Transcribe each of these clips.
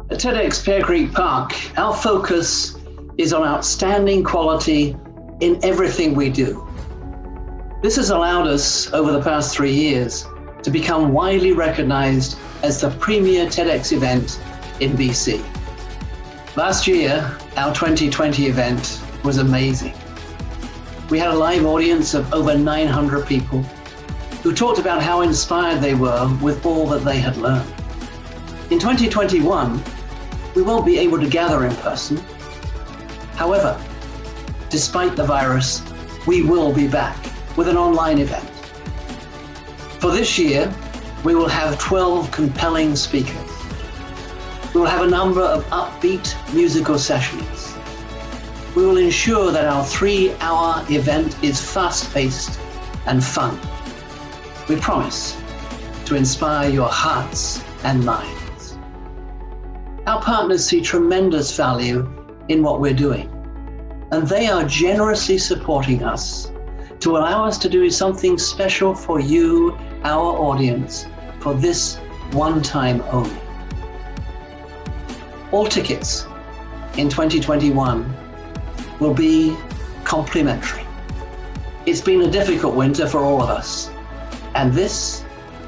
At TEDxBearCreekPark, our focus is on outstanding quality in everything we do. This has allowed us, over the past 3 years, to become widely recognized as the premier TEDx event in BC. Last year, our 2020 event was amazing. We had a live audience of over 900 people who talked about how inspired they were with all that they had learned. In 2021, we won't be able to gather in person. However, despite the virus, we will be back with an online event. For this year, we will have 12 compelling speakers. We will have a number of upbeat musical sessions. We will ensure that our 3-hour event is fast-paced and fun. We promise to inspire your hearts and minds. Our partners see tremendous value in what we're doing, and they are generously supporting us to allow us to do something special for you, our audience, for this one time only. All tickets in 2021 will be complimentary. It's been a difficult winter for all of us, and this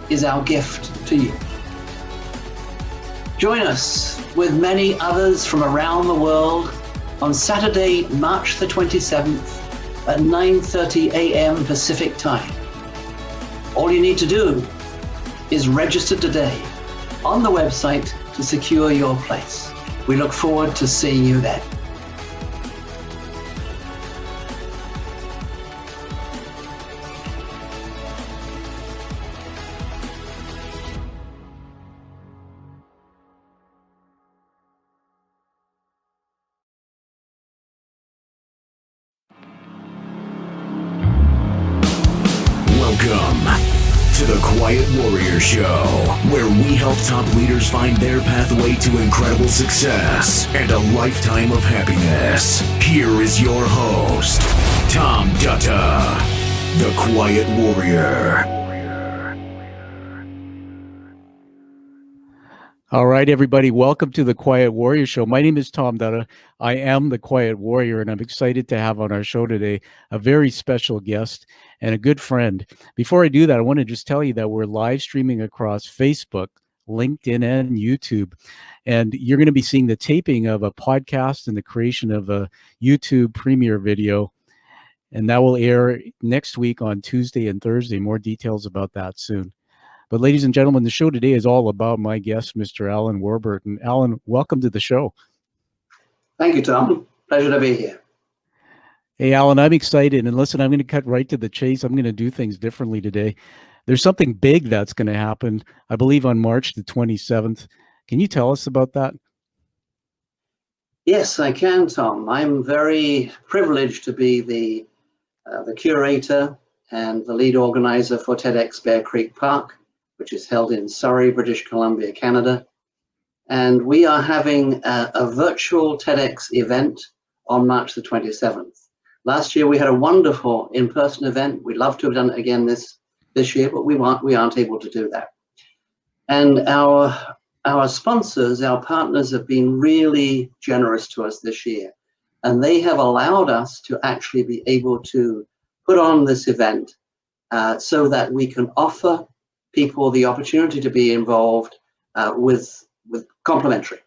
is our gift to you. Join us with many others from around the world on Saturday, March the 27th at 9:30 a.m. Pacific time. All you need to do is register today on the website to secure your place. We look forward to seeing you then. Welcome to the Quiet Warrior Show, where we help top leaders find their pathway to incredible success and a lifetime of happiness. Here is your host, Tom Dutta, the Quiet Warrior. All right, everybody, welcome to the Quiet Warrior Show. My name is Tom Dutta. I am the Quiet Warrior, and I'm excited to have on our show today a very special guest and a good friend. Before I do that, I want to just tell you that we're live streaming across Facebook, LinkedIn, and YouTube. And you're going to be seeing the taping of a podcast and the creation of a YouTube premiere video. And that will air next week on Tuesday and Thursday. More details about that soon. But ladies and gentlemen, the show today is all about my guest, Mr. Alan Warburton. Alan, welcome to the show. Thank you, Tom. Pleasure to be here. Hey, Alan, I'm excited. And listen, I'm going to cut right to the chase. I'm going to do things differently today. There's something big that's going to happen, I believe, on March the 27th. Can you tell us about that? Yes, I can, Tom. I'm very privileged to be the curator and the lead organizer for TEDxBearCreekPark, which is held in Surrey, British Columbia, Canada. And we are having a virtual TEDx event on March the 27th. Last year, we had a wonderful in-person event. We'd love to have done it again this year, but we aren't able to do that. And our sponsors, our partners, have been really generous to us this year. And they have allowed us to actually be able to put on this event so that we can offer people the opportunity to be involved with complimentary.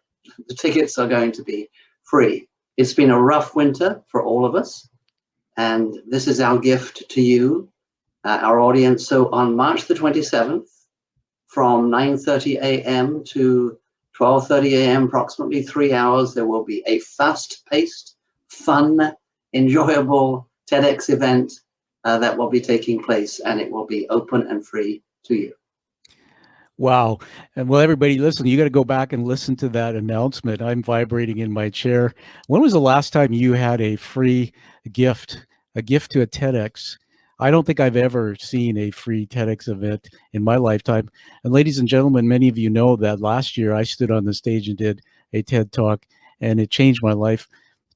The tickets are going to be free. It's been a rough winter for all of us, and this is our gift to you, our audience. So on March the 27th, from 9:30 a.m. to 12:30 a.m., approximately 3 hours, there will be a fast-paced, fun, enjoyable TEDx event that will be taking place, and it will be open and free to you. Wow. And well, everybody, listen, you got to go back and listen to that announcement. I'm vibrating in my chair. When was the last time you had a free gift, a gift to a TEDx? I don't think I've ever seen a free TEDx event in my lifetime. And ladies and gentlemen, many of you know that last year I stood on the stage and did a TED Talk, and it changed my life.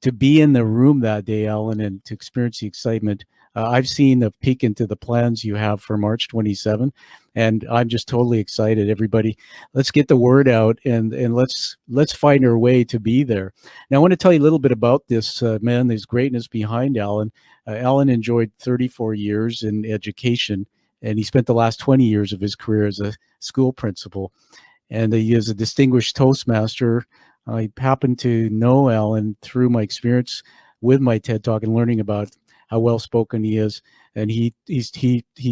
To be in the room that day, Alan, and to experience the excitement I've seen a peek into the plans you have for March 27, and I'm just totally excited. Everybody, let's get the word out, and let's find our way to be there. Now, I want to tell you a little bit about this man. There's greatness behind Alan. Alan enjoyed 34 years in education, and he spent the last 20 years of his career as a school principal. And he is a distinguished Toastmaster. I happen to know Alan through my experience with my TED Talk and learning about how well spoken he is, and he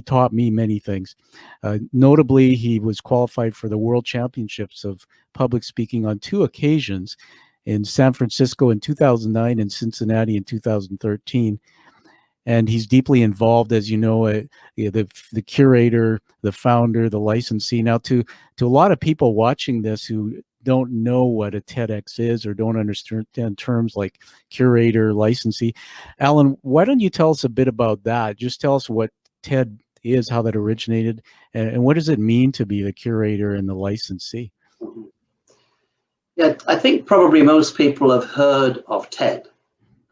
taught me many things. Notably, he was qualified for the World Championships of Public Speaking on 2 occasions, in San Francisco in 2009 and Cincinnati in 2013. And he's deeply involved, as you know, the curator, the founder, the licensee. Now, to a lot of people watching this who don't know what a TEDx is or don't understand terms like curator, licensee, Alan, why don't you tell us a bit about that? Just tell us what TED is, how that originated, and what does it mean to be the curator and the licensee? Yeah, I think probably most people have heard of TED.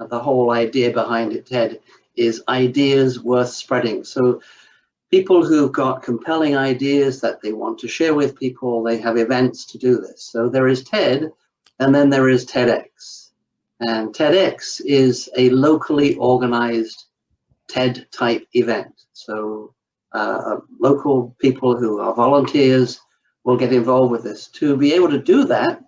The whole idea behind it, TED, is ideas worth spreading. So people who've got compelling ideas that they want to share with people, they have events to do this. So there is TED, and then there is TEDx. And TEDx is a locally organized TED type event. So local people who are volunteers will get involved with this. To be able to do that,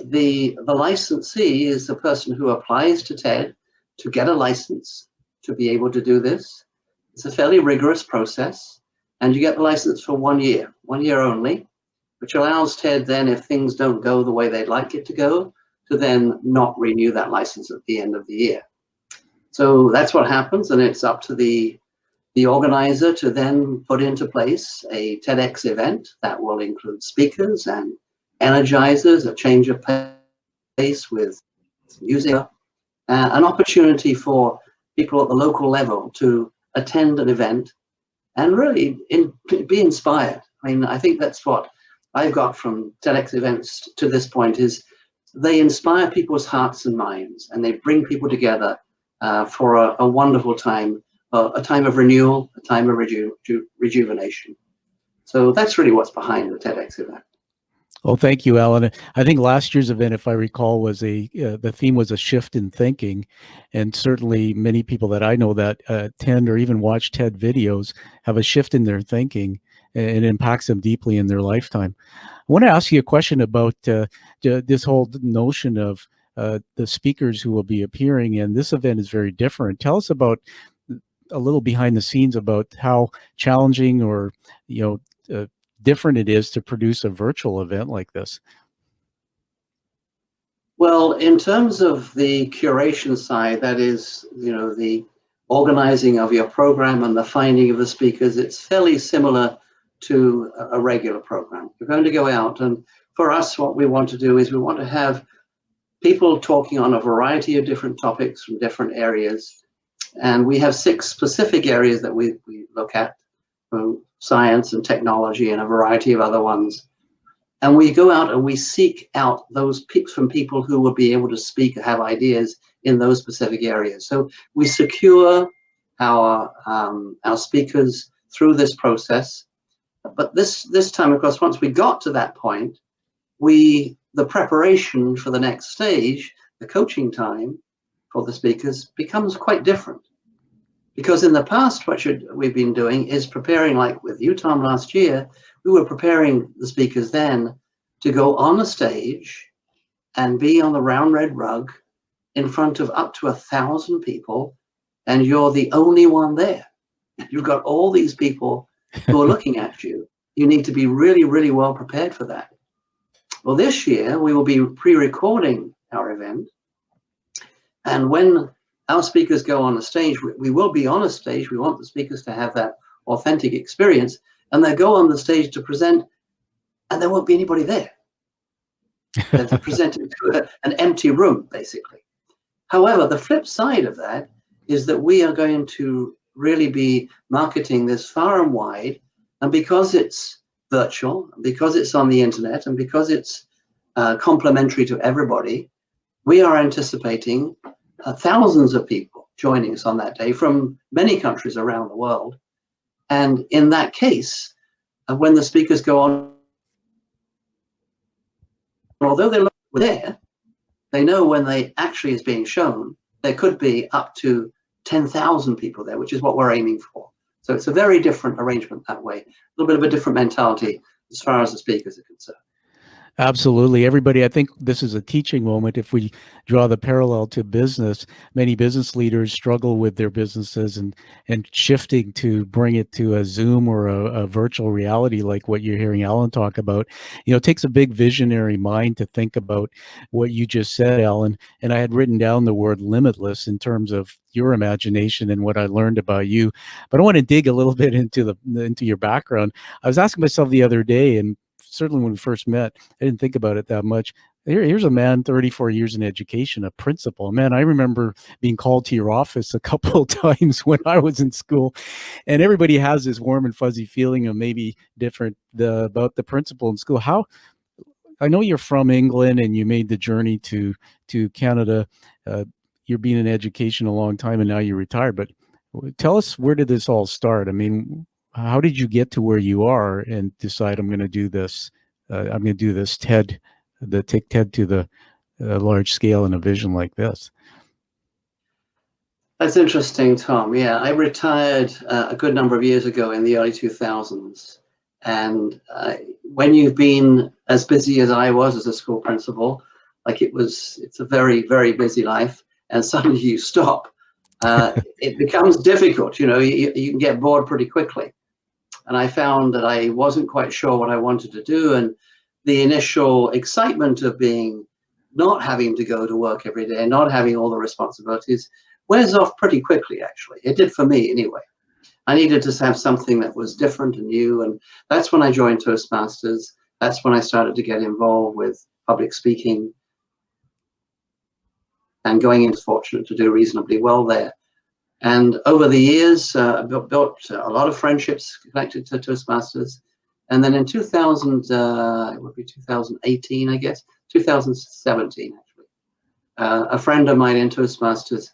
the licensee is the person who applies to TED to get a license to be able to do this. It's a fairly rigorous process, and you get the license for 1 year only, which allows TED then, if things don't go the way they'd like it to go, to then not renew that license at the end of the year. So that's what happens, and it's up to the organizer to then put into place a TEDx event that will include speakers and energizers, a change of pace with music, an opportunity for people at the local level to attend an event and really be inspired. I mean, I think that's what I've got from TEDx events to this point, is they inspire people's hearts and minds, and they bring people together for a wonderful time, a time of renewal, a time of rejuvenation. So that's really what's behind the TEDx event. Well, thank you, Alan. I think last year's event, if I recall, was the theme was a shift in thinking, and certainly many people that I know that attend or even watch TED videos have a shift in their thinking, and it impacts them deeply in their lifetime. I want to ask you a question about this whole notion of the speakers who will be appearing, and this event is very different. Tell us about a little behind the scenes about how challenging or different it is to produce a virtual event like this. Well, in terms of the curation side, that is, the organizing of your program and the finding of the speakers, it's fairly similar to a regular program. You're going to go out, and for us, what we want to do is we want to have people talking on a variety of different topics from different areas. And we have 6 specific areas that we look at, from science and technology and a variety of other ones. And we go out and we seek out those picks from people who will be able to speak or have ideas in those specific areas. So we secure our speakers through this process. But this time, of course, once we got to that point, the preparation for the next stage, the coaching time for the speakers, becomes quite different. Because in the past, what we've been doing is preparing, like with you, Tom, last year, we were preparing the speakers then to go on a stage and be on the round red rug in front of up to 1,000 people, and you're the only one there. You've got all these people who are looking at you. You need to be really, really well prepared for that. Well, this year, we will be pre-recording our event, and when our speakers go on the stage, we will be on a stage. We want the speakers to have that authentic experience, and they go on the stage to present, and there won't be anybody there. They're presenting to an empty room, basically. However, the flip side of that is that we are going to really be marketing this far and wide, and because it's virtual, because it's on the internet, and because it's complimentary to everybody, we are anticipating thousands of people joining us on that day from many countries around the world. And in that case, when the speakers go on, although they look there, they know when they actually is being shown, there could be up to 10,000 people there, which is what we're aiming for. So it's a very different arrangement that way, a little bit of a different mentality as far as the speakers are concerned. Absolutely. Everybody, I think this is a teaching moment. If we draw the parallel to business, many business leaders struggle with their businesses and shifting to bring it to a Zoom or a virtual reality like what you're hearing Alan talk about. It takes a big visionary mind to think about what you just said, Alan. And I had written down the word limitless in terms of your imagination and what I learned about you. But I want to dig a little bit into your background. I was asking myself the other day, and certainly when we first met, I didn't think about it that much. Here's a man, 34 years in education, a principal. Man, I remember being called to your office a couple of times when I was in school, and everybody has this warm and fuzzy feeling of maybe different about the principal in school. How, I know you're from England and you made the journey to Canada. You're been in education a long time and now you're retired, but tell us, where did this all start? I mean, how did you get to where you are and decide I'm going to do this? I'm going to do this TED, take TED to the large scale in a vision like this. That's interesting, Tom. Yeah, I retired a good number of years ago in the early 2000s. And when you've been as busy as I was as a school principal, like it's a very, very busy life, and suddenly you stop. It becomes difficult. You can get bored pretty quickly. And I found that I wasn't quite sure what I wanted to do. And the initial excitement of not having to go to work every day, not having all the responsibilities, wears off pretty quickly, actually. It did for me anyway. I needed to have something that was different and new. And that's when I joined Toastmasters. That's when I started to get involved with public speaking and going into fortunate to do reasonably well there. And over the years, I built a lot of friendships connected to Toastmasters. And then in 2000, it would be 2018, I guess, 2017, actually, a friend of mine in Toastmasters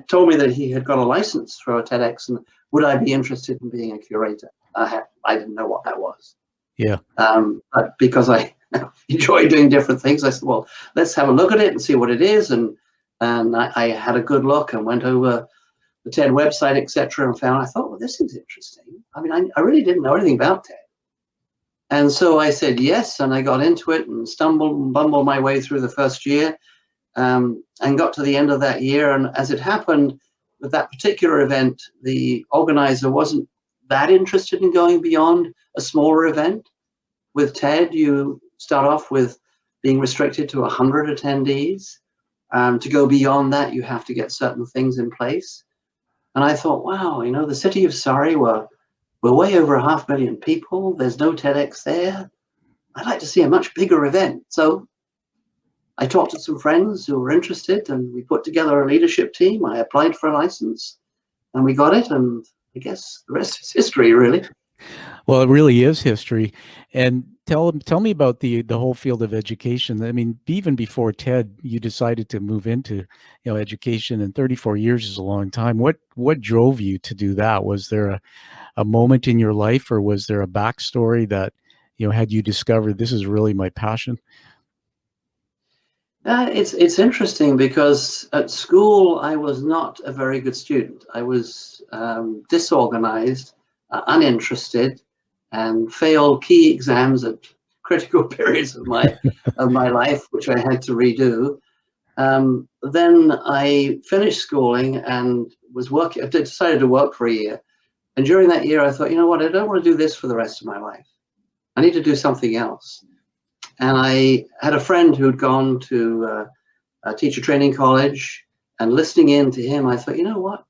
told me that he had got a license for a TEDx, and would I be interested in being a curator? I didn't know what that was. Yeah. But because I enjoy doing different things, I said, well, let's have a look at it and see what it is. And I had a good look and went over the TED website, etc., and I thought, well, this is interesting. I mean, I really didn't know anything about TED. And so I said yes, and I got into it and stumbled and bumbled my way through the first year, and got to the end of that year. And as it happened, with that particular event, the organizer wasn't that interested in going beyond a smaller event. With TED, you start off with being restricted to 100 attendees. To go beyond that, you have to get certain things in place. And I thought, wow, the city of Surrey, we're way over 500,000 people. There's no TEDx there. I'd like to see a much bigger event. So I talked to some friends who were interested, and we put together a leadership team. I applied for a license, and we got it. And I guess the rest is history, really. Well, it really is history. And tell me about the whole field of education. I mean, even before TED, you decided to move into education, and 34 years is a long time. What drove you to do that? Was there a moment in your life, or was there a backstory that had you discovered this is really my passion? It's interesting because at school I was not a very good student. I was disorganized, uninterested, and failed key exams at critical periods of my life, which I had to redo. Then I finished schooling and was working. I decided to work for a year, and during that year I thought, you know what, I don't want to do this for the rest of my life. I need to do something else. And I had a friend who'd gone to a teacher training college, and listening in to him, I thought, you know what,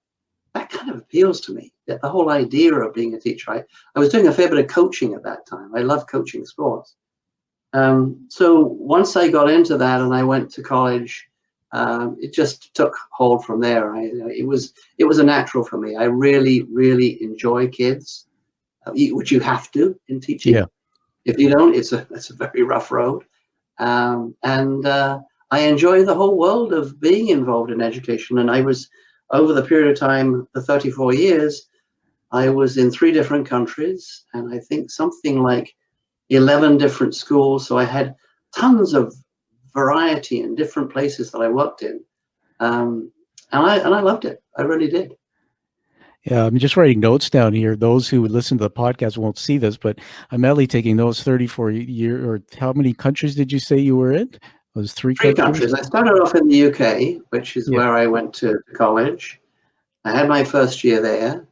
that kind of appeals to me, that the whole idea of being a teacher. I was doing a fair bit of coaching at that time. I love coaching sports. So once I got into that and I went to college, it just took hold from there. It was a natural for me. I really, really enjoy kids, which you have to in teaching. Yeah. If you don't, it's a very rough road. And I enjoy the whole world of being involved in education. And I was over the period of time, the 34 years, I was in 3 different countries, and I think something like 11 different schools. So I had tons of variety in different places that I worked in. And I loved it. I really did. Yeah, I'm just writing notes down here. Those who would listen to the podcast won't see this, but I'm actually taking those 34 year, or how many countries did you say you were in? It was 3 3 countries? countries. I started off in the UK, which is Yeah. where I went to college. I had my first year there.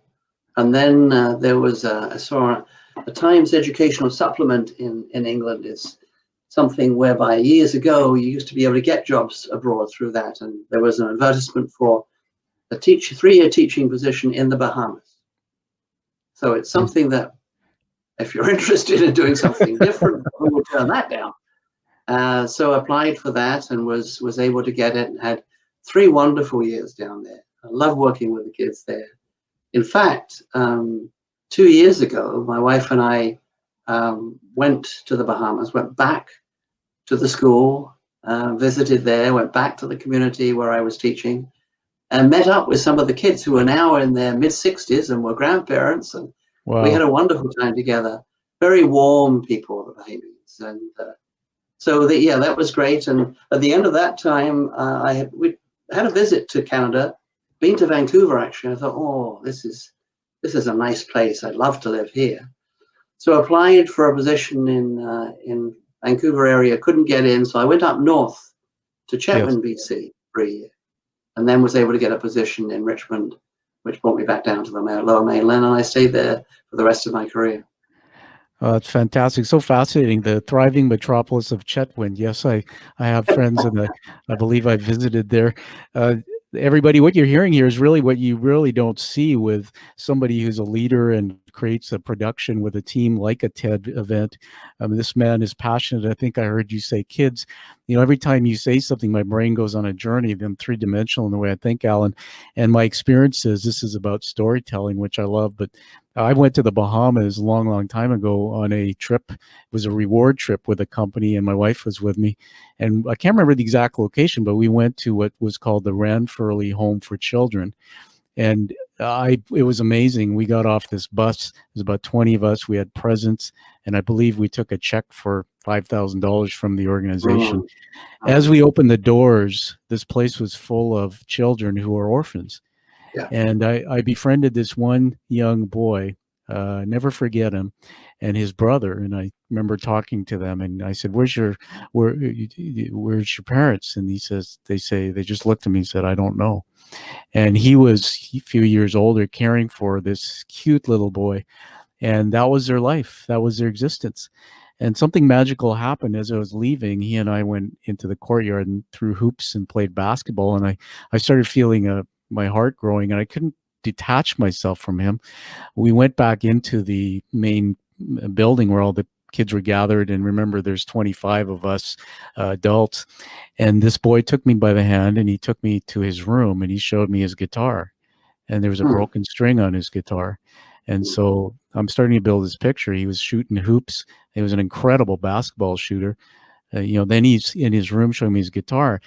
And then there was I saw a Times educational supplement in England is something whereby years ago you used to be able to get jobs abroad through that. And there was an advertisement for a 3-year teaching position in the Bahamas. So it's something that if you're interested in doing something different, we will turn that down. So I applied for that and was able to get it and had 3 wonderful years down there. I love working with the kids there. In fact, 2 years ago, my wife and I went to the Bahamas, went back to the school, visited there, went back to the community where I was teaching, and met up with some of the kids who are now in their mid-60s and were grandparents. And we had Wow. a wonderful time together. Very warm people, the Bahamians. And that was great. And at the end of that time, we had a visit to Canada, been to Vancouver, actually. I thought, oh, this is a nice place. I'd love to live here. So I applied for a position in Vancouver area, couldn't get in. So I went up north to Yes. Chetwynd, BC for a year, and then was able to get a position in Richmond, which brought me back down to the lower mainland. And I stayed there for the rest of my career. It's fantastic. So fascinating. The thriving metropolis of Chetwynd. Yes, I have friends, and I believe I visited there. Everybody, what you're hearing here is really what you really don't see with somebody who's a leader and creates a production with a team like a TED event. This man is passionate. I think I heard you say kids. Every time you say something, my brain goes on a journey. I'm 3-dimensional in the way I think, Alan. And my experience is this is about storytelling, which I love. But I went to the Bahamas a long, long time ago on a trip. It was a reward trip with a company, and my wife was with me. And I can't remember the exact location, but we went to what was called the Ranfurly Home for Children. And it was amazing. We got off this bus. There was about 20 of us. We had presents, and I believe we took a check for $5,000 from the organization. As we opened the doors, this place was full of children who were orphans. Yeah. And I befriended this one young boy, never forget him, and his brother. And I remember talking to them, and I said, where's your parents? And they just looked at me and said, I don't know. And he was a few years older, caring for this cute little boy. And that was their life. That was their existence. And something magical happened as I was leaving. He and I went into the courtyard and threw hoops and played basketball. And I started feeling my heart growing, and I couldn't detach myself from him. We went back into the main building where all the kids were gathered. And remember, there's 25 of us adults. And this boy took me by the hand, and he took me to his room, and he showed me his guitar. And there was a broken string on his guitar. And so I'm starting to build this picture. He was shooting hoops. He was an incredible basketball shooter. Then he's in his room showing me his guitar.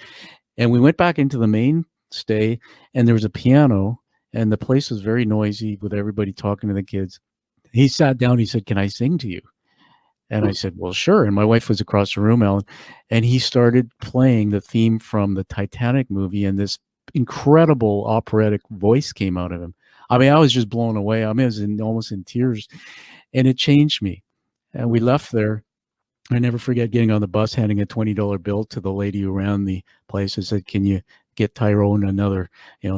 And we went back into the main stay, and there was a piano, and the place was very noisy with everybody talking to the kids. He sat down. He said, "Can I sing to you?" And I said, "Well, sure." And my wife was across the room, Alan, and he started playing the theme from the Titanic movie, and this incredible operatic voice came out of him. I mean, I was just blown away. I mean, I was almost in tears, and it changed me. And we left there. I never forget getting on the bus, handing a $20 bill to the lady who ran the place. I said, "Can you get Tyrone another,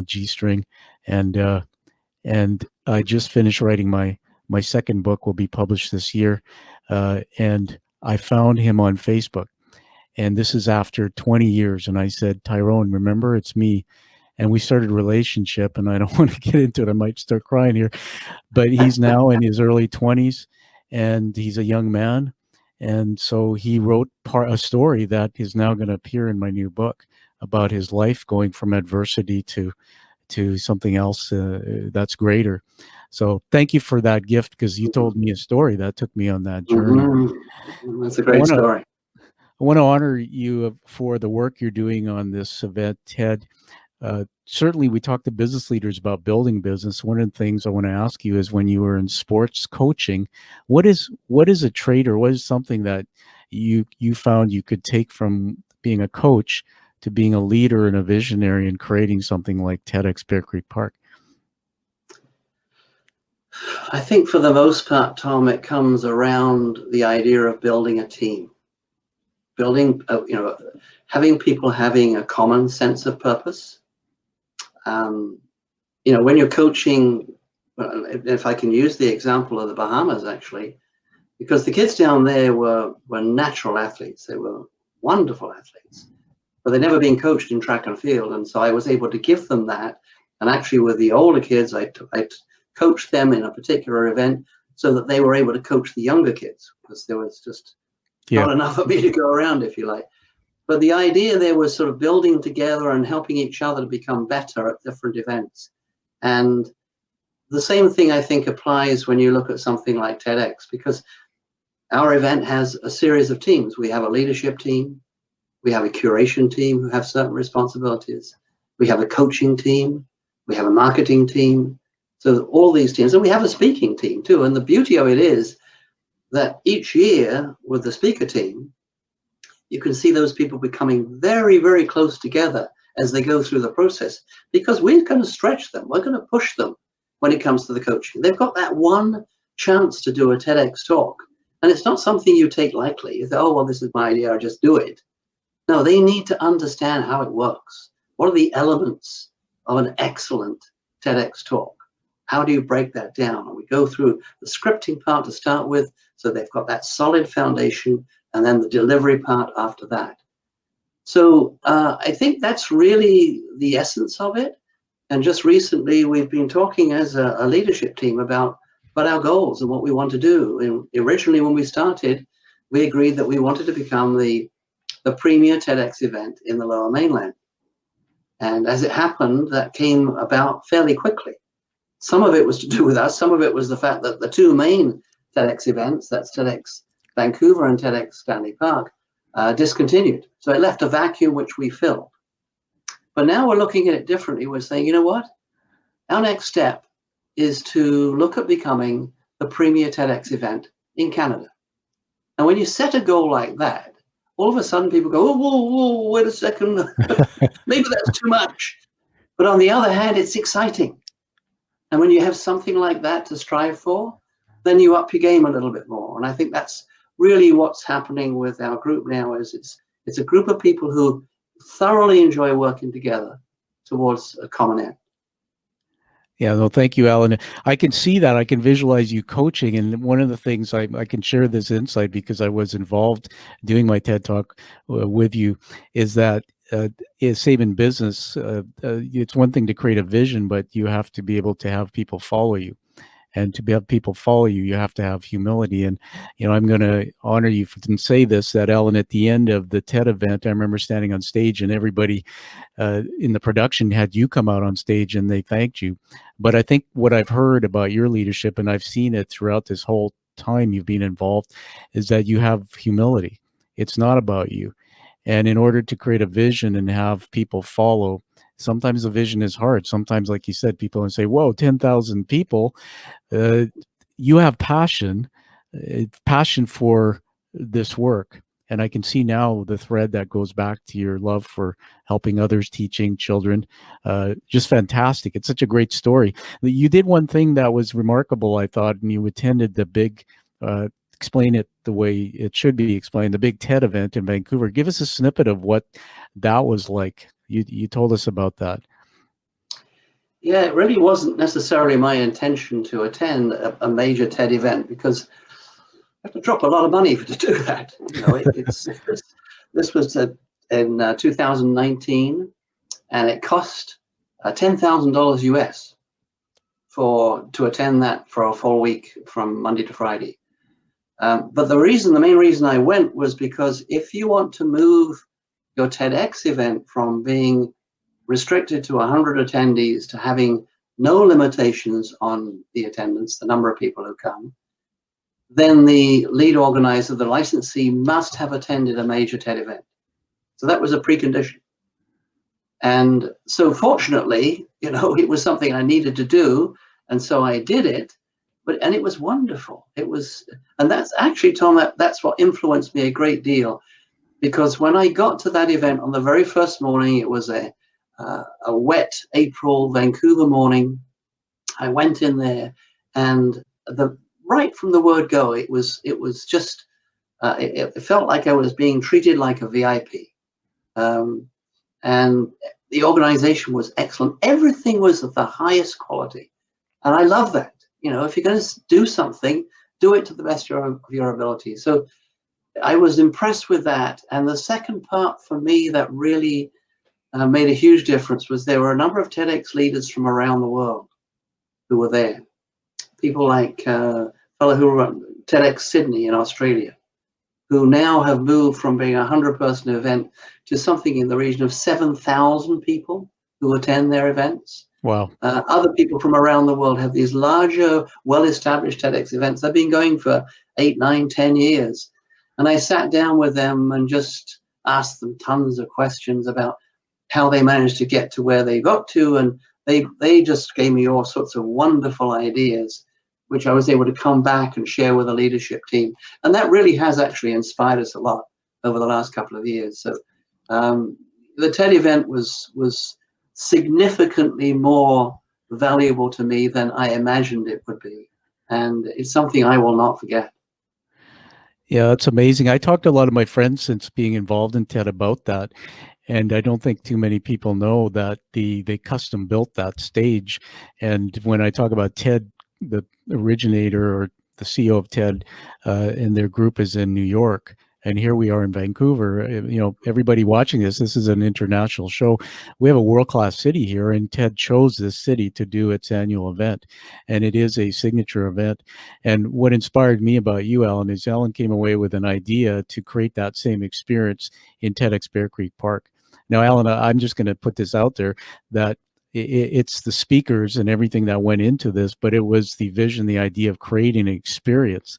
G string?" And I just finished writing my second book, will be published this year. And I found him on Facebook. And this is after 20 years. And I said, "Tyrone, remember, it's me." And we started a relationship, and I don't want to get into it. I might start crying here, but he's now in his early 20s, and he's a young man. And so he wrote a story that is now going to appear in my new book about his life going from adversity to something else that's greater. So thank you for that gift, because you told me a story that took me on that journey. That's a great story. I want to honor you for the work you're doing on this event, TED. certainly we talk to business leaders about building business. One of the things I want to ask you is, when you were in sports coaching, what is a trait, or what is something that you found you could take from being a coach to being a leader and a visionary and creating something like TEDxBearCreekPark? I think for the most part, Tom, it comes around the idea of building a team, building, having people having a common sense of purpose. When you're coaching, if I can use the example of the Bahamas, actually, because the kids down there were natural athletes. They were wonderful athletes, but they'd never been coached in track and field. And so I was able to give them that. And actually with the older kids, I coached them in a particular event so that they were able to coach the younger kids, because there was just not enough of me to go around, if you like. But the idea there was sort of building together and helping each other to become better at different events. And the same thing, I think, applies when you look at something like TEDx, because our event has a series of teams. We have a leadership team. We have a curation team who have certain responsibilities. We have a coaching team. We have a marketing team. So all these teams, and we have a speaking team too. And the beauty of it is that each year with the speaker team, you can see those people becoming very, very close together as they go through the process, because we're going to stretch them. We're going to push them when it comes to the coaching. They've got that one chance to do a TEDx talk. And it's not something you take lightly. You say, oh, well, this is my idea, I'll just do it. No, they need to understand how it works. What are the elements of an excellent TEDx talk? How do you break that down? And we go through the scripting part to start with, so they've got that solid foundation, and then the delivery part after that. So I think that's really the essence of it. And just recently, we've been talking as a leadership team about our goals and what we want to do. And originally, when we started, we agreed that we wanted to become the premier TEDx event in the Lower Mainland. And as it happened, that came about fairly quickly. Some of it was to do with us. Some of it was the fact that the two main TEDx events, that's TEDx Vancouver and TEDx Stanley Park, discontinued. So it left a vacuum which we filled. But now we're looking at it differently. We're saying, you know what? Our next step is to look at becoming the premier TEDx event in Canada. And when you set a goal like that, all of a sudden people go, oh, whoa, wait a second. Maybe that's too much. But on the other hand, it's exciting. And when you have something like that to strive for, then you up your game a little bit more. And I think that's really what's happening with our group now. Is it's a group of people who thoroughly enjoy working together towards a common end. Yeah, no, thank you, Alan. I can see that. I can visualize you coaching. And one of the things I can share this insight, because I was involved doing my TED Talk with you, is that same in business. It's one thing to create a vision, but you have to be able to have people follow you. And to have people follow you, you have to have humility. And, I'm going to honor you and say this, that Ellen, at the end of the TED event, I remember standing on stage and everybody in the production had you come out on stage and they thanked you. But I think what I've heard about your leadership, and I've seen it throughout this whole time you've been involved, is that you have humility. It's not about you. And in order to create a vision and have people follow, sometimes the vision is hard. Sometimes, like you said, people say, whoa, 10,000 people. You have passion for this work. And I can see now the thread that goes back to your love for helping others, teaching children. Just fantastic. It's such a great story. You did one thing that was remarkable, I thought, and you attended the big, explain it the way it should be explained, the big TED event in Vancouver. Give us a snippet of what that was like. You told us about that. Yeah, it really wasn't necessarily my intention to attend a major TED event, because I have to drop a lot of money to do that. This was in 2019, and it cost $10,000 US to attend that for a full week from Monday to Friday. But the main reason I went was because if you want to move your TEDx event from being restricted to 100 attendees to having no limitations on the attendance, the number of people who come, then the lead organizer, the licensee, must have attended a major TED event. So that was a precondition. And so fortunately, it was something I needed to do. And so I did it. And it was wonderful. And that's actually, Tom, that's what influenced me a great deal. Because when I got to that event on the very first morning, it was a wet April Vancouver morning. I went in there, and right from the word go, it was just it felt like I was being treated like a VIP, and the organization was excellent. Everything was of the highest quality, and I love that. If you're going to do something, do it to the best of your ability. So I was impressed with that. And the second part for me that really made a huge difference was there were a number of TEDx leaders from around the world who were there. People like a fellow who run TEDx Sydney in Australia, who now have moved from being a 100-person event to something in the region of 7,000 people who attend their events. Wow. Other people from around the world have these larger, well-established TEDx events. They've been going for 8, 9, 10 years. And I sat down with them and just asked them tons of questions about how they managed to get to where they got to. And they just gave me all sorts of wonderful ideas, which I was able to come back and share with the leadership team. And that really has actually inspired us a lot over the last couple of years. So the TED event was significantly more valuable to me than I imagined it would be. And it's something I will not forget. Yeah, that's amazing. I talked to a lot of my friends since being involved in TED about that. And I don't think too many people know that they custom built that stage. And when I talk about TED, the originator or the CEO of TED and their group is in New York. And here we are in Vancouver. Everybody watching this is an international show. We have a world-class city here, and TED chose this city to do its annual event. And it is a signature event. And what inspired me about you, Alan, is Alan came away with an idea to create that same experience in TEDxBearCreekPark. Now, Alan, I'm just going to put this out there that it's the speakers and everything that went into this, but it was the vision, the idea of creating an experience.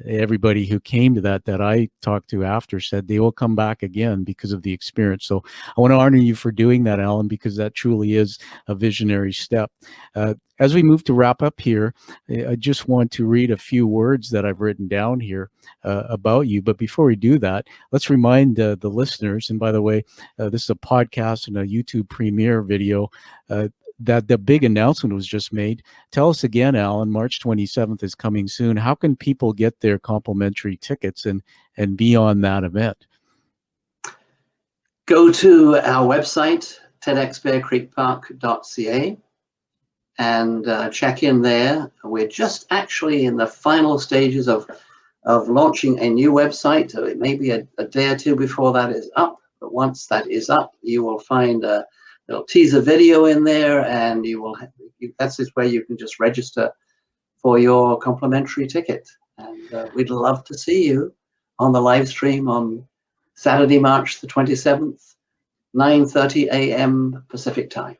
Everybody who came to that I talked to after said they will come back again because of the experience. So I want to honor you for doing that, Alan, because that truly is a visionary step. As we move to wrap up here, I just want to read a few words that I've written down here about you. But before we do that, let's remind the listeners, and by the way, this is a podcast and a YouTube premiere video, that the big announcement was just made. Tell us again, Alan, March 27th is coming soon. How can people get their complimentary tickets and be on that event? Go to our website, TEDxBearCreekPark.ca, and check in there. We're just actually in the final stages of launching a new website. So it may be a day or two before that is up, but once that is up, you will find a little teaser video in there, and that's where you can just register for your complimentary ticket. And we'd love to see you on the live stream on Saturday, March the 27th, 9:30 a.m. Pacific time.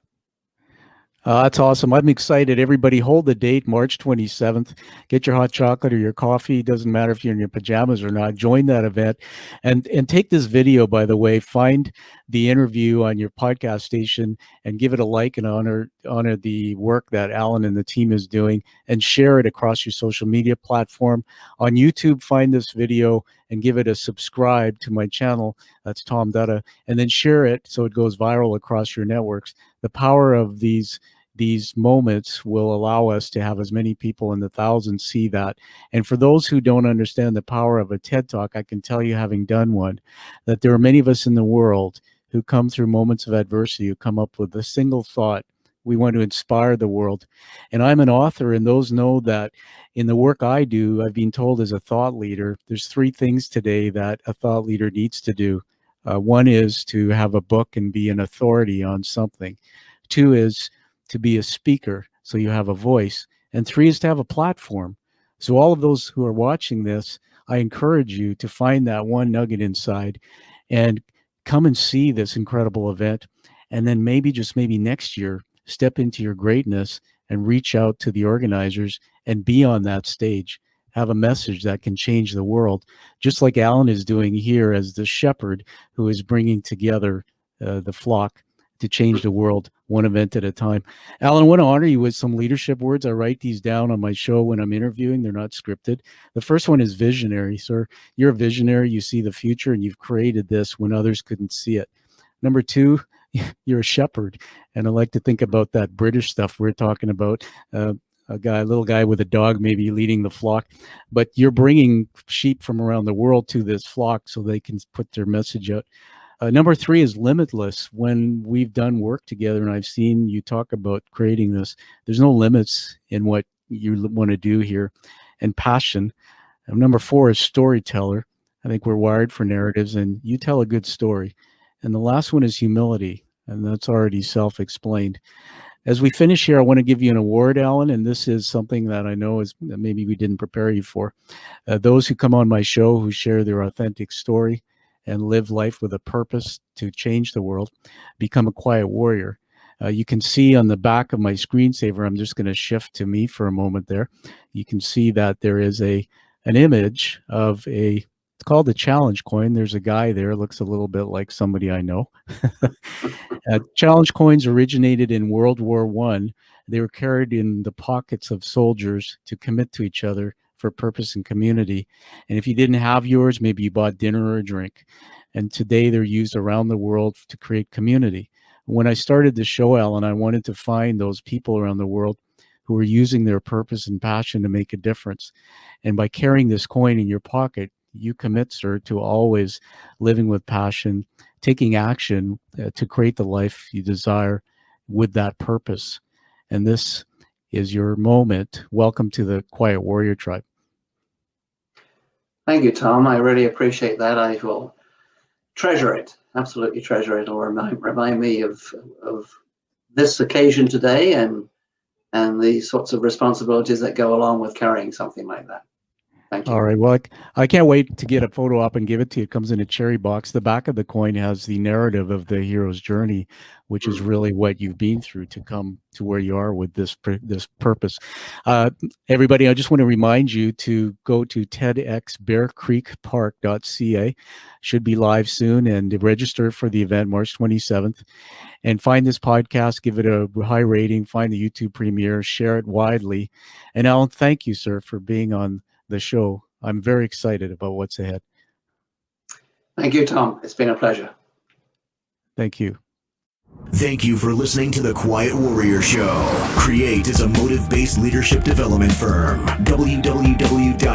That's awesome. I'm excited. Everybody hold the date, March 27th. Get your hot chocolate or your coffee. Doesn't matter if you're in your pajamas or not. Join that event. And take this video, by the way. Find the interview on your podcast station and give it a like and honor the work that Alan and the team is doing, and share it across your social media platform. On YouTube, find this video and give it a subscribe to my channel. That's Tom Dutta. And then share it so it goes viral across your networks. The power of these moments will allow us to have as many people in the thousands see that. And for those who don't understand the power of a TED Talk, I can tell you, having done one, that there are many of us in the world who come through moments of adversity, who come up with a single thought. We want to inspire the world. And I'm an author, and those know that in the work I do, I've been told as a thought leader, there's 3 things today that a thought leader needs to do. One is to have a book and be an authority on something. 2 is to be a speaker, so you have a voice. And 3 is to have a platform. So all of those who are watching this, I encourage you to find that one nugget inside and come and see this incredible event. And then maybe, just maybe next year, step into your greatness and reach out to the organizers and be on that stage. Have a message that can change the world, just like Alan is doing here as the shepherd who is bringing together the flock to change the world one event at a time. Alan, I want to honor you with some leadership words. I write these down on my show when I'm interviewing. They're not scripted. The first one is visionary. Sir, you're a visionary. You see the future, and you've created this when others couldn't see it. Number two, you're a shepherd. And I like to think about that British stuff we're talking about. A little guy with a dog, maybe leading the flock, but you're bringing sheep from around the world to this flock so they can put their message out. Number three is limitless. When we've done work together and I've seen you talk about creating this, there's no limits in what you want to do here. And passion. And number four is storyteller. I think we're wired for narratives, and you tell a good story. And the last one is humility, and that's already self-explained. As we finish here, I want to give you an award, Alan, and this is something that I know is maybe we didn't prepare you for. Those who come on my show who share their authentic story and live life with a purpose to change the world become a quiet warrior. You can see on the back of my screensaver, I'm just going to shift to me for a moment there. You can see that there is an image of it's called the challenge coin. There's a guy there, looks a little bit like somebody I know. Challenge coins originated in World War I. They were carried in the pockets of soldiers to commit to each other for purpose and community. And if you didn't have yours, maybe you bought dinner or a drink. And today they're used around the world to create community. When I started the show, Alan, I wanted to find those people around the world who are using their purpose and passion to make a difference. And by carrying this coin in your pocket, you commit, sir, to always living with passion, taking action to create the life you desire with that purpose. And this is your moment. Welcome to the Quiet Warrior Tribe. Thank you, Tom. I really appreciate that. I will treasure it, absolutely treasure it. It'll remind me of this occasion today and the sorts of responsibilities that go along with carrying something like that. Thank you. All right. Well, I can't wait to get a photo up and give it to you. It comes in a cherry box. The back of the coin has the narrative of the hero's journey, which is really what you've been through to come to where you are with this purpose. Everybody, I just want to remind you to go to TEDxBearCreekPark.ca. Should be live soon, and register for the event March 27th. And find this podcast, give it a high rating, find the YouTube premiere, share it widely. And Alan, thank you, sir, for being on the show. I'm very excited about what's ahead. Thank you, Tom. It's been a pleasure. Thank you. Thank you for listening to The Quiet Warrior Show. Create is a motive-based leadership development firm. www.kreat.ca.